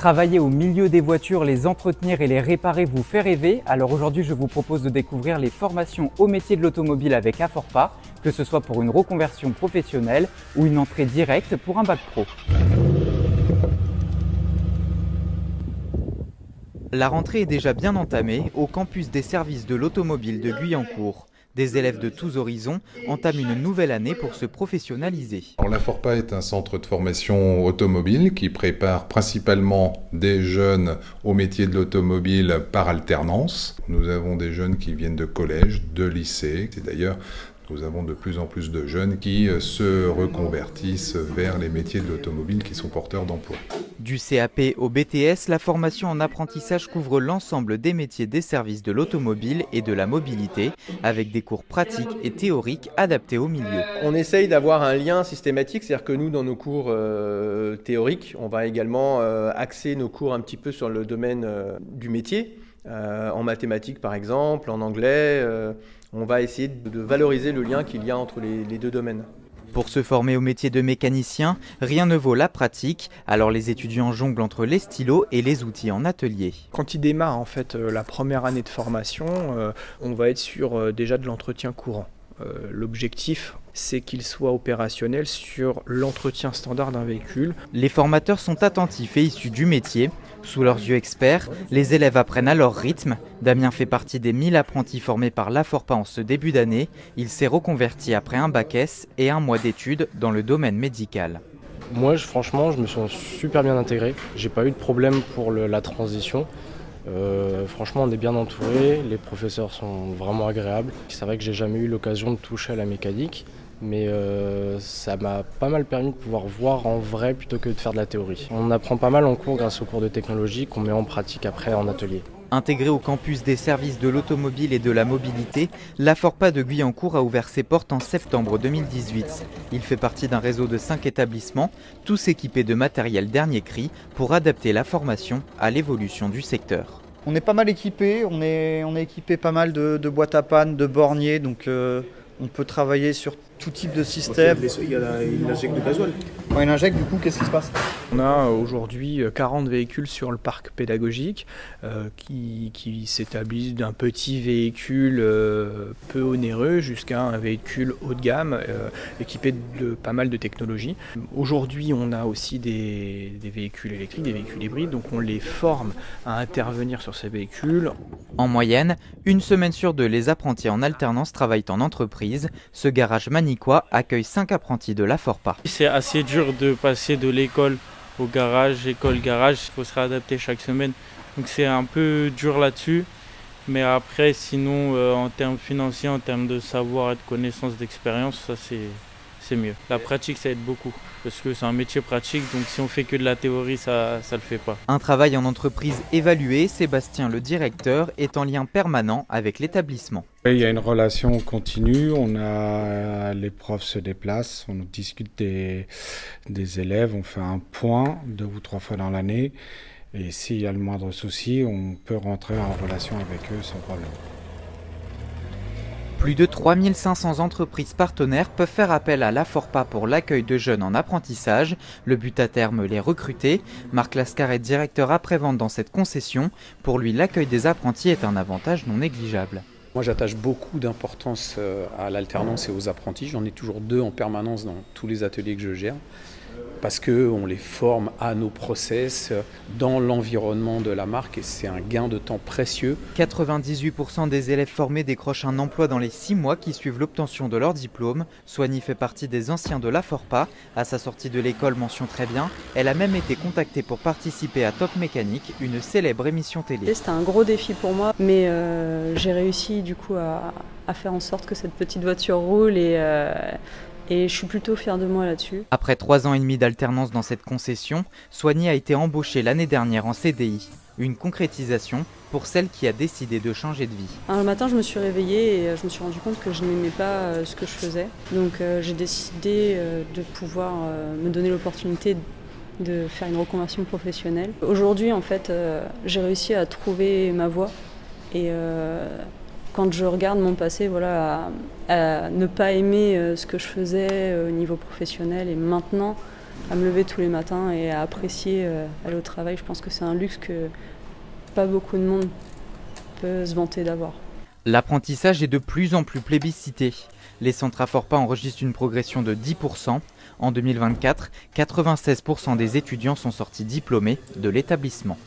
Travailler au milieu des voitures, les entretenir et les réparer vous fait rêver. Alors aujourd'hui, je vous propose de découvrir les formations au métier de l'automobile avec Aforpa, que ce soit pour une reconversion professionnelle ou une entrée directe pour un bac pro. La rentrée est déjà bien entamée au campus des services de l'automobile de Guyancourt. Des élèves de tous horizons entament une nouvelle année pour se professionnaliser. L'Aforpa est un centre de formation automobile qui prépare principalement des jeunes au métier de l'automobile par alternance. Nous avons des jeunes qui viennent de collège, de lycée. Et d'ailleurs, nous avons de plus en plus de jeunes qui se reconvertissent vers les métiers de l'automobile qui sont porteurs d'emploi. Du CAP au BTS, la formation en apprentissage couvre l'ensemble des métiers des services de l'automobile et de la mobilité, avec des cours pratiques et théoriques adaptés au milieu. On essaye d'avoir un lien systématique, c'est-à-dire que nous, dans nos cours théoriques, on va également axer nos cours un petit peu sur le domaine du métier. En mathématiques par exemple, en anglais, on va essayer de valoriser le lien qu'il y a entre les deux domaines. Pour se former au métier de mécanicien, rien ne vaut la pratique, alors les étudiants jonglent entre les stylos et les outils en atelier. Quand ils démarrent en fait la première année de formation, on va être sur déjà de l'entretien courant. L'objectif, c'est qu'il soit opérationnel sur l'entretien standard d'un véhicule. Les formateurs sont attentifs et issus du métier. Sous leurs yeux experts, les élèves apprennent à leur rythme. Damien fait partie des 1000 apprentis formés par l'Aforpa en ce début d'année. Il s'est reconverti après un bac S et un mois d'études dans le domaine médical. Moi, franchement, je me sens super bien intégré. J'ai pas eu de problème pour la transition. Franchement, on est bien entouré, les professeurs sont vraiment agréables. C'est vrai que j'ai jamais eu l'occasion de toucher à la mécanique, mais ça m'a pas mal permis de pouvoir voir en vrai plutôt que de faire de la théorie. On apprend pas mal en cours grâce aux cours de technologie qu'on met en pratique après en atelier. Intégré au campus des services de l'automobile et de la mobilité, l'Aforpa de Guyancourt a ouvert ses portes en septembre 2018. Il fait partie d'un réseau de 5 établissements, tous équipés de matériel dernier cri pour adapter la formation à l'évolution du secteur. On est pas mal équipé, on est équipé pas mal de boîtes à panne, de borniers, donc on peut travailler sur tout type de système. Il injecte du gasoil. Quand il injecte, du coup, qu'est-ce qui se passe? On a aujourd'hui 40 véhicules sur le parc pédagogique qui s'établissent d'un petit véhicule peu onéreux jusqu'à un véhicule haut de gamme équipé de pas mal de technologies. Aujourd'hui, on a aussi des véhicules électriques, des véhicules hybrides, donc on les forme à intervenir sur ces véhicules. En moyenne, une semaine sur 2, les apprentis en alternance travaillent en entreprise. Ce garage manicois accueille 5 apprentis de l'Aforpa. C'est assez dur de passer de l'école au garage, école-garage, il faut se réadapter chaque semaine. Donc c'est un peu dur là-dessus. Mais après, sinon, en termes financiers, en termes de savoir et de connaissances, d'expérience, ça c'est mieux. La pratique, ça aide beaucoup. Parce que c'est un métier pratique, donc si on fait que de la théorie, ça le fait pas. Un travail en entreprise évalué, Sébastien, le directeur, est en lien permanent avec l'établissement. Il y a une relation continue, les profs se déplacent, on discute des élèves, on fait un point 2 ou 3 fois dans l'année. Et s'il y a le moindre souci, on peut rentrer en relation avec eux sans problème. Plus de 3500 entreprises partenaires peuvent faire appel à l'Aforpa pour l'accueil de jeunes en apprentissage. Le but à terme, les recruter. Marc Lascar est directeur après-vente dans cette concession. Pour lui, l'accueil des apprentis est un avantage non négligeable. Moi, j'attache beaucoup d'importance à l'alternance et aux apprentis. J'en ai toujours 2 en permanence dans tous les ateliers que je gère. Parce qu'on les forme à nos process dans l'environnement de la marque et c'est un gain de temps précieux. 98% des élèves formés décrochent un emploi dans les 6 mois qui suivent l'obtention de leur diplôme. Soigny fait partie des anciens de l'Aforpa. À sa sortie de l'école, mention très bien. Elle a même été contactée pour participer à Top Mécanique, une célèbre émission télé. C'était un gros défi pour moi, mais j'ai réussi du coup à faire en sorte que cette petite voiture roule et je suis plutôt fière de moi là-dessus. Après 3 ans et demi d'alternance dans cette concession, Soigny a été embauchée l'année dernière en CDI. Une concrétisation pour celle qui a décidé de changer de vie. Un matin, je me suis réveillée et je me suis rendu compte que je n'aimais pas ce que je faisais. Donc j'ai décidé de pouvoir me donner l'opportunité de faire une reconversion professionnelle. Aujourd'hui, en fait, j'ai réussi à trouver ma voie et quand je regarde mon passé, voilà, à ne pas aimer ce que je faisais au niveau professionnel et maintenant à me lever tous les matins et à apprécier aller au travail. Je pense que c'est un luxe que pas beaucoup de monde peut se vanter d'avoir. L'apprentissage est de plus en plus plébiscité. Les centres à fort pas enregistrent une progression de 10%. En 2024, 96% des étudiants sont sortis diplômés de l'établissement.